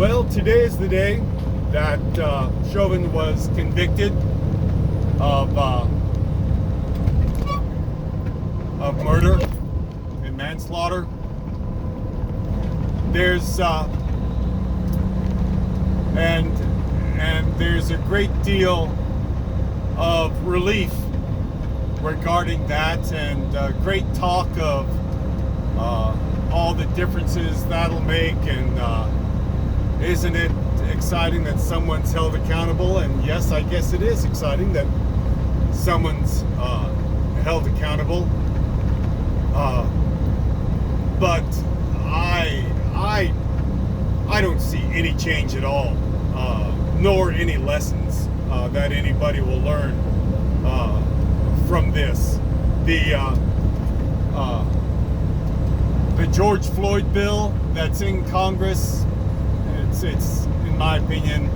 Well, today is the day that Chauvin was convicted of murder and manslaughter. There's and there's a great deal of relief regarding that, and great talk of all the differences that'll make, and isn't it exciting that someone's held accountable? And yes, I guess it is exciting that someone's held accountable. But I don't see any change at all, nor any lessons that anybody will learn from this. The George Floyd bill that's in Congress, it's in my opinion,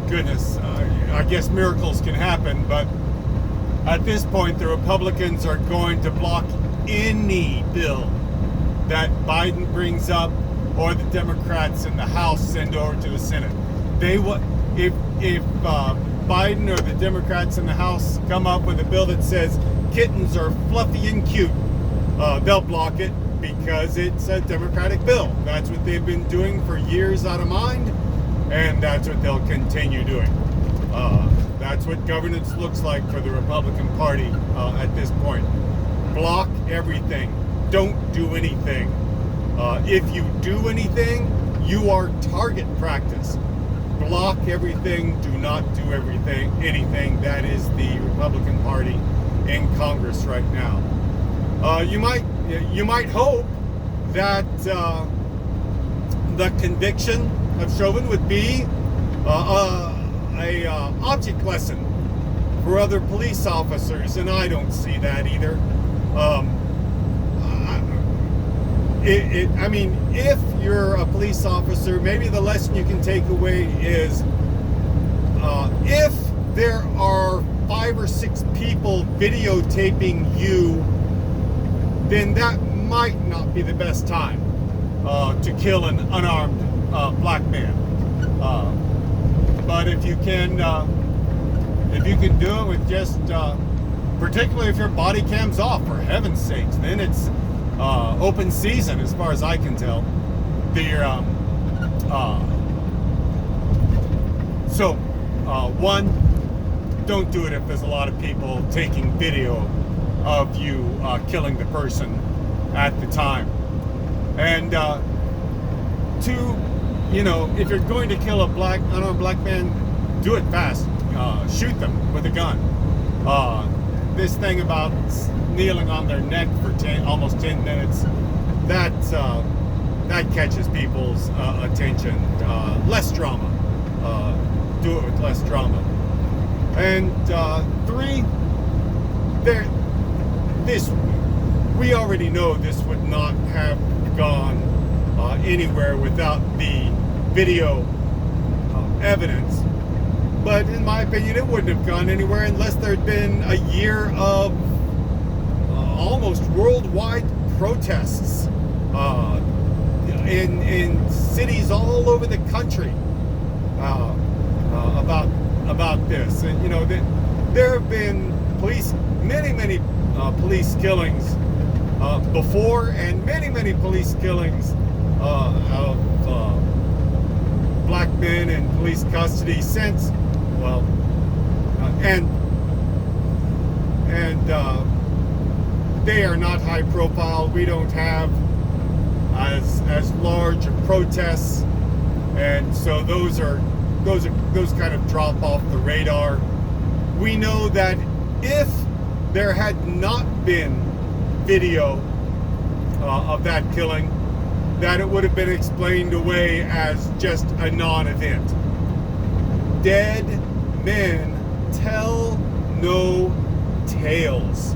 goodness, I guess miracles can happen, but at this point the Republicans are going to block any bill that Biden brings up or the Democrats in the House send over to the Senate. They will, if Biden or the Democrats in the House come up with a bill that says kittens are fluffy and cute, they'll block it because it's a Democratic bill. That's what they've been doing for years out of mind, and that's what they'll continue doing. That's what governance looks like for the Republican Party at this point. Block everything. Don't do anything. If you do anything, you are target practice. Block everything. Do not do anything. That is the Republican Party in Congress right now. You might hope that the conviction of Chauvin would be a object lesson for other police officers, and I don't see that either. I mean, if you're a police officer, maybe the lesson you can take away is if there are 5 or 6 people videotaping you, then that might not be the best time to kill an unarmed black man. But if you can do it with just, particularly if your body cam's off, for heaven's sakes, then it's open season as far as I can tell. One, don't do it if there's a lot of people taking video of you killing the person at the time. And 2, if you're going to kill an unarmed black man, do it fast. Shoot them with a gun. This thing about kneeling on their neck for almost 10 minutes, that catches people's attention. Less drama. Do it with less drama. And 3, we already know this would not have gone anywhere without the video evidence. But in my opinion, it wouldn't have gone anywhere unless there'd been a year of almost worldwide protests in cities all over the country about this. And there have been many police killings before, and many police killings of black men in police custody since. Well, and they are not high profile. We don't have as large of protests, and so those kind of drop off the radar. We know that if there had not been video of that killing, that it would have been explained away as just a non-event. Dead men tell no tales.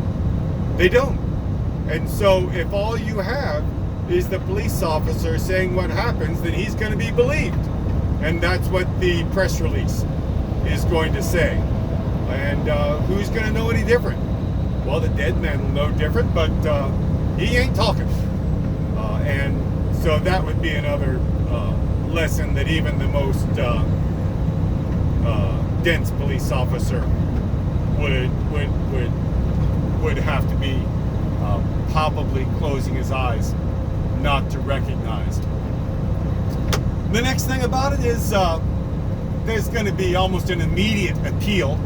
They don't. And so if all you have is the police officer saying what happens, then he's going to be believed. And that's what the press release is going to say. And who's going to know any different? Well, the dead man will know different, but he ain't talking. And so that would be another lesson that even the most dense police officer would have to be palpably closing his eyes not to recognize. The next thing about it is there's going to be almost an immediate appeal.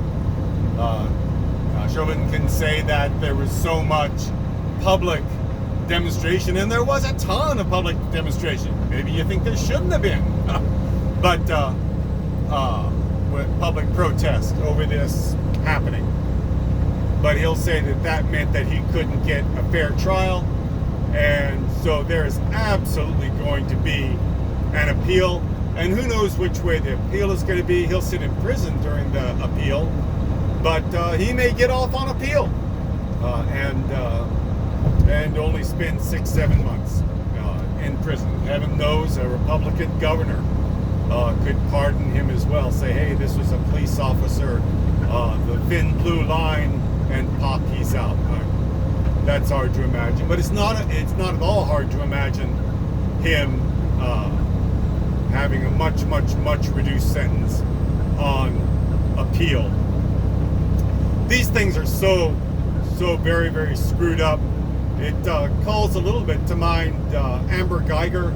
Chauvin can say that there was so much public demonstration, and there was a ton of public demonstration. Maybe you think there shouldn't have been, but with public protest over this happening. But he'll say that that meant that he couldn't get a fair trial, and so there is absolutely going to be an appeal, and who knows which way the appeal is going to be. He'll sit in prison during the appeal, but he may get off on appeal and only spend 6-7 months in prison. Heaven knows a Republican governor could pardon him as well. Say, hey, this was a police officer, the thin blue line, and pop, he's out. That's hard to imagine, but it's not at all hard to imagine him having a much reduced sentence on appeal. These things are so very screwed up. It calls a little bit to mind Amber Geiger.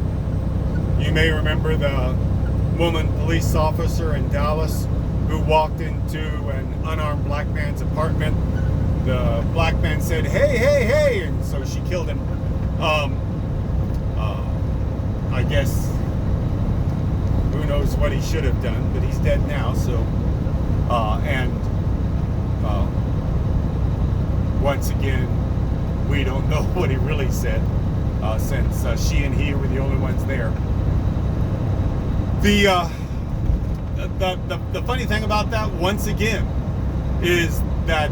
You may remember the woman police officer in Dallas who walked into an unarmed black man's apartment. The black man said, hey, and so she killed him. I guess who knows what he should have done, but he's dead now. So, once again, we don't know what he really said, since she and he were the only ones there. The funny thing about that, once again, is that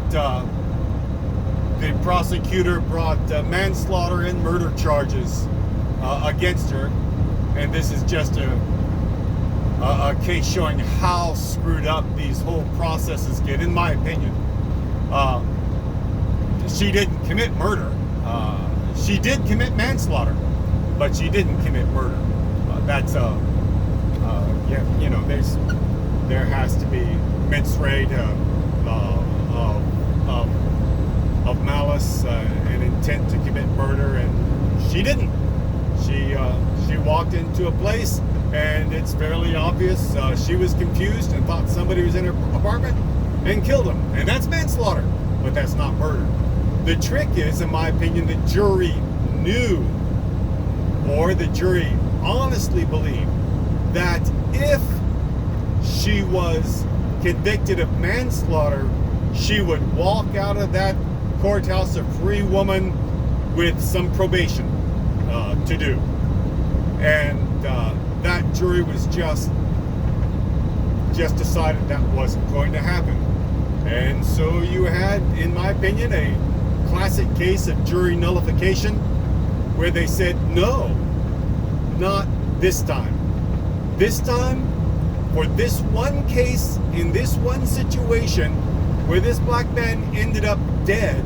the prosecutor brought manslaughter and murder charges against her, and this is just a case showing how screwed up these whole processes get, in my opinion. She didn't commit murder. She did commit manslaughter, but she didn't commit murder. That's there has to be immense rate of malice and intent to commit murder, and she didn't. She walked into a place, and it's fairly obvious she was confused and thought somebody was in her apartment and killed him, and that's manslaughter, but that's not murder. The trick is, in my opinion, the jury knew, or the jury honestly believed, that if she was convicted of manslaughter, she would walk out of that courthouse a free woman with some probation to do. And that jury was just decided that wasn't going to happen. And so you had, in my opinion, a classic case of jury nullification, where they said, no, not this time. This time, for this one case, in this one situation, where this black man ended up dead,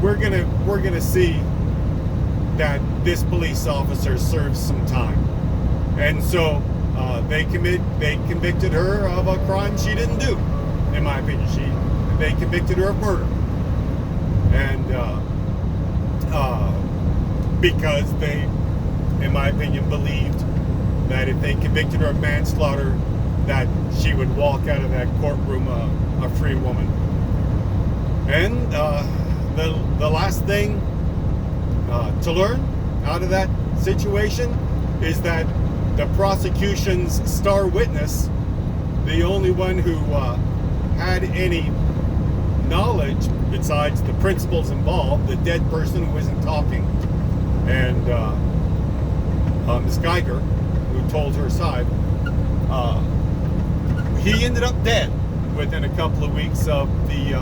we're gonna see that this police officer serves some time. And so they convicted her of a crime she didn't do, in my opinion. They convicted her of murder, and because they, in my opinion, believed that if they convicted her of manslaughter, that she would walk out of that courtroom a free woman. And the last thing to learn out of that situation is that the prosecution's star witness, the only one who had any knowledge besides the principals involved, the dead person who isn't talking, and Ms. Geiger, who told her side, he ended up dead within a couple of weeks of the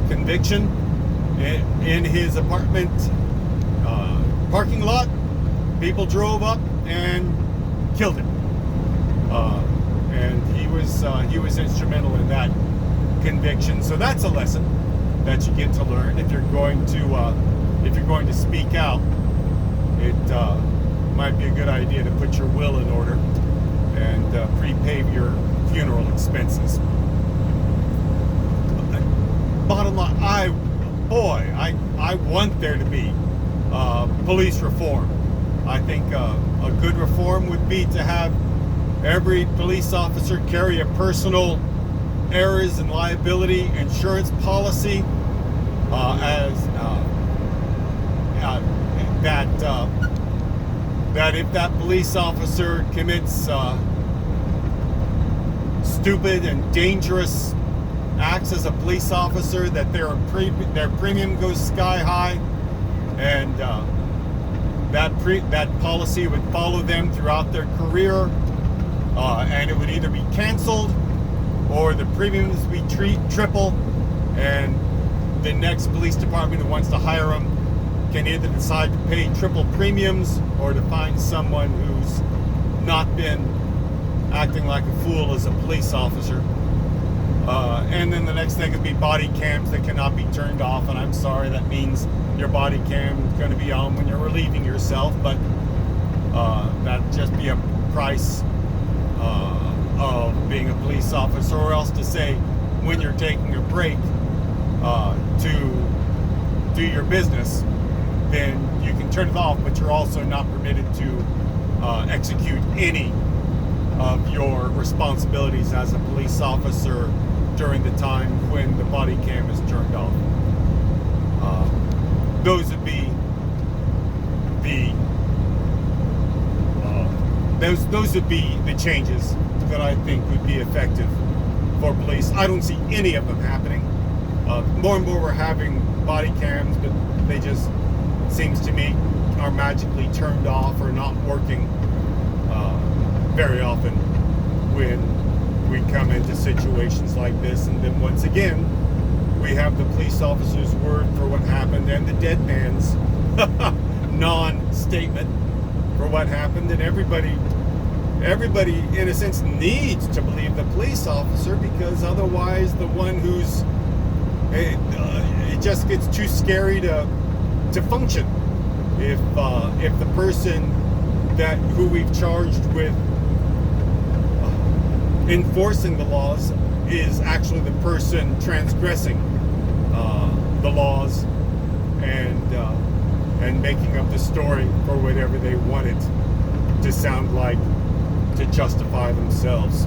conviction in his apartment parking lot. People drove up and killed him, and he was instrumental in that conviction. So that's a lesson that you get to learn if you're going to speak out. It might be a good idea to put your will in order and prepay your funeral expenses. Bottom line, I want there to be police reform. I think a good reform would be to have every police officer carry a personal errors and liability insurance policy that if that police officer commits stupid and dangerous acts as a police officer, that their premium goes sky high, and that policy would follow them throughout their career, and it would either be canceled or the premiums would be triple, and the next police department who wants to hire them can either decide to pay triple premiums or to find someone who's not been acting like a fool as a police officer. And then the next thing would be body cams that cannot be turned off. And I'm sorry, that means your body cam is going to be on when you're relieving yourself, but that'd just be a price of being a police officer. Or else to say when you're taking a break to do your business, then you can turn it off, but you're also not permitted to execute any of your responsibilities as a police officer during the time when the body cam is turned off. Those would be the changes that I think would be effective for police. I don't see any of them happening. More and more we're having body cams, but they just, seems to me, are magically turned off or not working very often when we come into situations like this. And then once again, we have the police officer's word for what happened and the dead man's non-statement for what happened, and everybody in a sense needs to believe the police officer, because otherwise the one who's it just gets too scary to function. If the person who we've charged with enforcing the laws is actually the person transgressing the laws and making up the story for whatever they want it to sound like, to justify themselves.